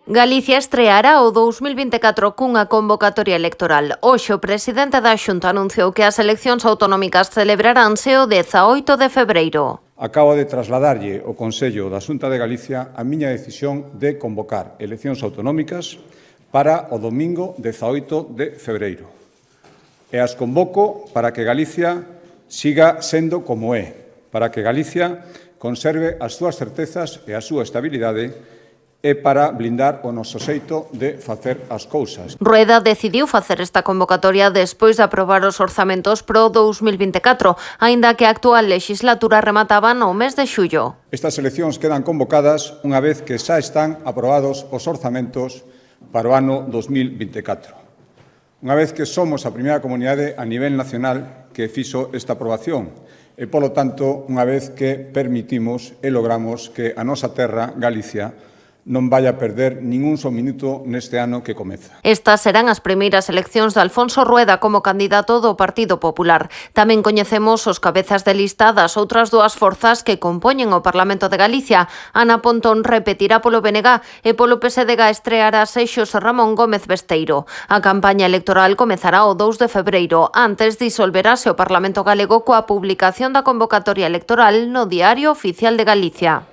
Galicia estreará o 2024 cunha convocatoria electoral. Hoxe o presidente da Xunta anunciou que as eleccións autonómicas celebraránse o 18 de febreiro. Acabo de trasladarlle ao Consello da Xunta de Galicia a miña decisión de convocar eleccións autonómicas para o domingo 18 de febreiro. E as convoco para que Galicia siga sendo como é, para que Galicia conserve as súas certezas e a súa estabilidade e para blindar o noso xeito de facer as cousas. Rueda decidiu facer esta convocatoria despois de aprobar os orzamentos pro 2024, aínda que a actual legislatura remataba no mes de xullo. Estas eleccións quedan convocadas unha vez que xa están aprobados os orzamentos para o ano 2024. Unha vez que somos a primeira comunidade a nivel nacional que fixo esta aprobación e, polo tanto, unha vez que permitimos e logramos que a nosa terra, Galicia, non vai a perder ningún só minuto neste ano que comeza. Estas serán as primeiras eleccións de Alfonso Rueda como candidato do Partido Popular. Tamén coñecemos os cabezas de lista das outras dúas forzas que compoñen o Parlamento de Galicia. Ana Pontón repetirá polo BNG e polo PSDG estreará Xosé Ramón Gómez Besteiro. A campaña electoral comezará o 2 de febreiro. Antes disolverase o Parlamento galego coa publicación da convocatoria electoral no Diario Oficial de Galicia.